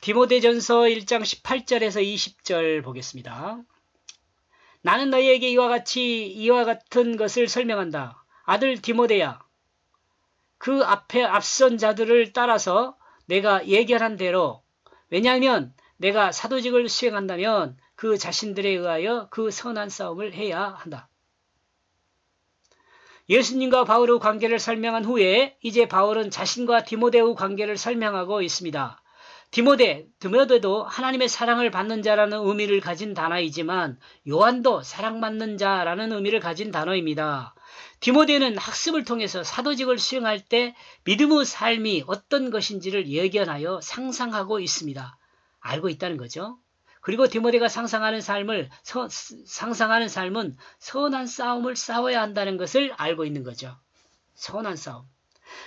디모데전서 1장 18절에서 20절 보겠습니다. 나는 너희에게 이와 같은 것을 설명한다. 아들 디모데야, 그 앞에 앞선 자들을 따라서 내가 예견한 대로, 왜냐하면 내가 사도직을 수행한다면 그 자신들에 의하여 그 선한 싸움을 해야 한다. 예수님과 바울의 관계를 설명한 후에 이제 바울은 자신과 디모데의 관계를 설명하고 있습니다. 디모데도 하나님의 사랑을 받는 자라는 의미를 가진 단어이지만 요한도 사랑받는 자라는 의미를 가진 단어입니다. 디모데는 학습을 통해서 사도직을 수행할 때 믿음의 삶이 어떤 것인지를 예견하여 상상하고 있습니다. 알고 있다는 거죠. 그리고 디모데가 상상하는 삶은 선한 싸움을 싸워야 한다는 것을 알고 있는 거죠. 선한 싸움.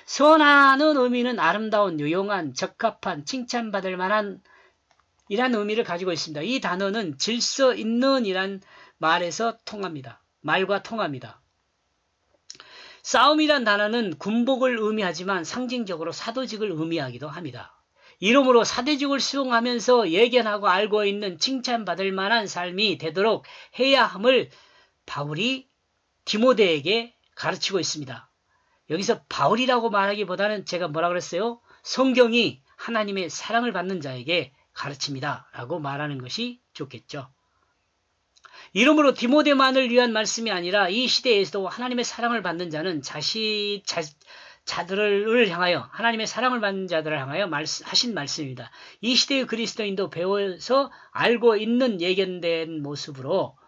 선한의 의미는 아름다운, 유용한, 적합한, 칭찬받을 만한 이란 의미를 가지고 있습니다. 이 단어는 질서 있는 이란 말과 통합니다. 싸움이란 단어는 군복을 의미하지만 상징적으로 사도직을 의미하기도 합니다. 이러므로 사도직을 수행하면서 예견하고 알고 있는 칭찬받을 만한 삶이 되도록 해야 함을 바울이 디모데에게 가르치고 있습니다. 여기서 바울이라고 말하기보다는 제가 뭐라 그랬어요? 성경이 하나님의 사랑을 받는 자에게 가르칩니다. 라고 말하는 것이 좋겠죠. 이러므로 디모데만을 위한 말씀이 아니라 이 시대에서도 하나님의 사랑을 받는 자는 자들을 향하여, 하나님의 사랑을 받는 자들을 향하여 하신 말씀입니다. 이 시대의 그리스도인도 배워서 알고 있는 예견된 모습으로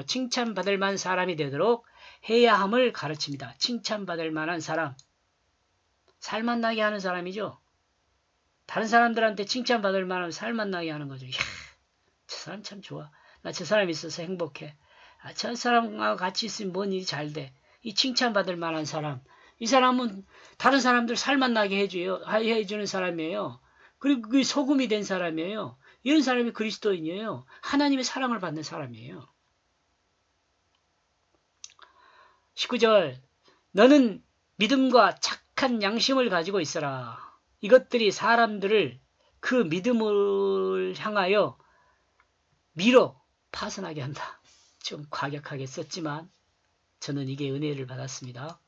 칭찬받을 만한 사람이 되도록 해야 함을 가르칩니다. 칭찬받을 만한 사람. 살맛나게 하는 사람이죠. 다른 사람들한테 칭찬받을 만한 살맛나게 하는 거죠. 이야, 저 사람 참 좋아. 나 저 사람 있어서 행복해. 저 사람과 같이 있으면 뭔 일이 잘 돼. 이 칭찬받을 만한 사람. 이 사람은 다른 사람들 살맛나게 해주는 사람이에요. 그리고 그게 소금이 된 사람이에요. 이런 사람이 그리스도인이에요. 하나님의 사랑을 받는 사람이에요. 19절, 너는 믿음과 착한 양심을 가지고 있어라. 이것들이 사람들을 그 믿음을 향하여 미로 파선하게 한다. 좀 과격하게 썼지만 저는 이게 은혜를 받았습니다.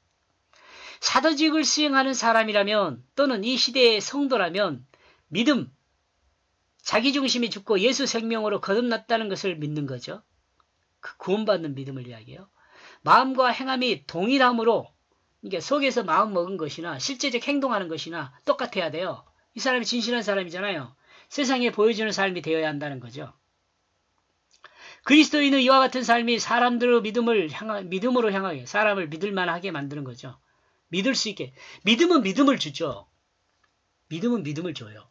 사도직을 수행하는 사람이라면 또는 이 시대의 성도라면 믿음, 자기중심이 죽고 예수 생명으로 거듭났다는 것을 믿는 거죠. 그 구원받는 믿음을 이야기해요. 마음과 행함이 동일함으로, 그러니까 속에서 마음 먹은 것이나 실제적 행동하는 것이나 똑같아야 돼요. 이 사람이 진실한 사람이잖아요. 세상에 보여주는 삶이 되어야 한다는 거죠. 그리스도인은 이와 같은 삶이 사람들의 믿음으로 향하게, 사람을 믿을만하게 만드는 거죠. 믿을 수 있게. 믿음은 믿음을 주죠. 믿음은 믿음을 줘요.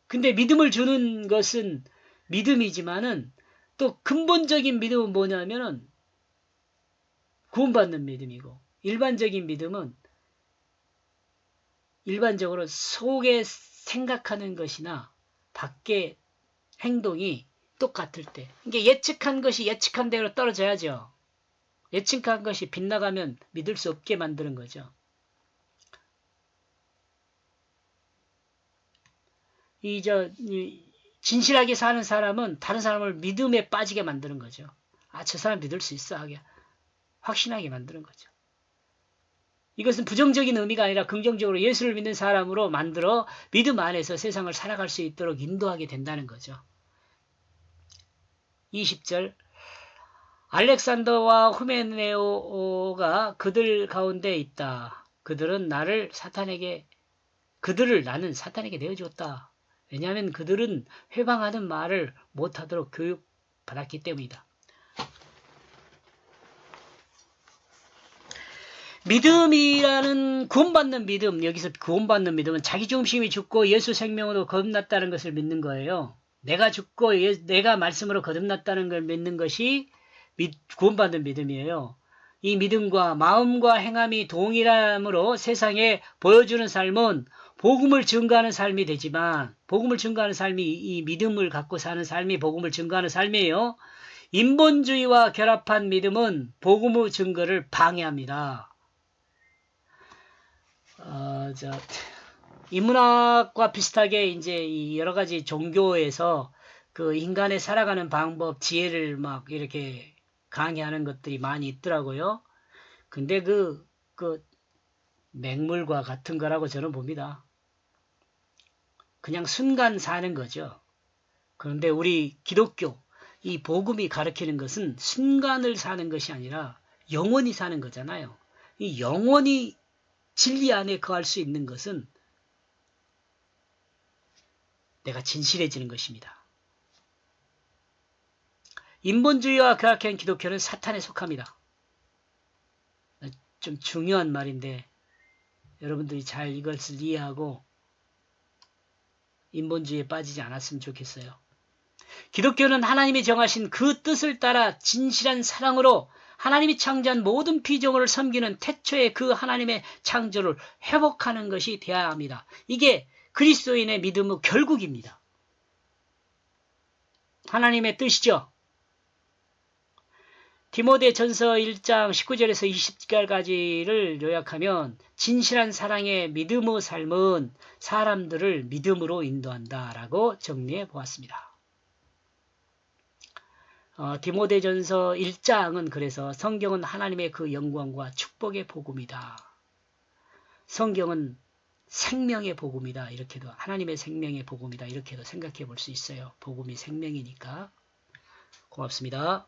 근데 믿음을 주는 것은 믿음이지만은 또 근본적인 믿음은 뭐냐면은 구원받는 믿음이고, 일반적인 믿음은 일반적으로 속에 생각하는 것이나 밖에 행동이 똑같을 때, 이게 예측한 것이 예측한 대로 떨어져야죠. 예측한 것이 빗나가면 믿을 수 없게 만드는 거죠. 진실하게 사는 사람은 다른 사람을 믿음에 빠지게 만드는 거죠. 저 사람 믿을 수 있어 하게 확신하게 만드는 거죠. 이것은 부정적인 의미가 아니라 긍정적으로 예수를 믿는 사람으로 만들어 믿음 안에서 세상을 살아갈 수 있도록 인도하게 된다는 거죠. 20절, 알렉산더와 후메네오가 그들 가운데 있다. 그들을 나는 사탄에게 내어주었다. 왜냐하면 그들은 회방하는 말을 못하도록 교육받았기 때문이다. 믿음이라는 구원받는 믿음, 여기서 구원받는 믿음은 자기중심이 죽고 예수 생명으로 거듭났다는 것을 믿는 거예요. 내가 죽고 내가 말씀으로 거듭났다는 걸 믿는 것이 구원받는 믿음이에요. 이 믿음과 마음과 행함이 동일함으로 세상에 보여주는 삶은 복음을 증거하는 삶이 되지만, 복음을 증거하는 삶이 이 믿음을 갖고 사는 삶이 복음을 증거하는 삶이에요. 인본주의와 결합한 믿음은 복음의 증거를 방해합니다. 인문학과 비슷하게 이제 이 여러 가지 종교에서 그 인간의 살아가는 방법, 지혜를 막 이렇게 강의하는 것들이 많이 있더라고요. 근데 그 맹물과 같은 거라고 저는 봅니다. 그냥 순간 사는 거죠. 그런데 우리 기독교, 이 복음이 가르치는 것은 순간을 사는 것이 아니라 영원히 사는 거잖아요. 이 영원히 진리 안에 거할 수 있는 것은 내가 진실해지는 것입니다. 인본주의와 결합한 기독교는 사탄에 속합니다. 좀 중요한 말인데 여러분들이 잘 이것을 이해하고 인본주의에 빠지지 않았으면 좋겠어요. 기독교는 하나님이 정하신 그 뜻을 따라 진실한 사랑으로 하나님이 창조한 모든 피조물을 섬기는 태초의 그 하나님의 창조를 회복하는 것이 되어야 합니다. 이게 그리스도인의 믿음의 결국입니다. 하나님의 뜻이죠. 디모데전서 1장 19절에서 20절까지를 요약하면 진실한 사랑의 믿음의 삶은 사람들을 믿음으로 인도한다라고 정리해 보았습니다. 디모데전서 1장은 그래서 성경은 하나님의 그 영광과 축복의 복음이다. 성경은 생명의 복음이다. 이렇게도 하나님의 생명의 복음이다. 이렇게도 생각해 볼 수 있어요. 복음이 생명이니까. 고맙습니다.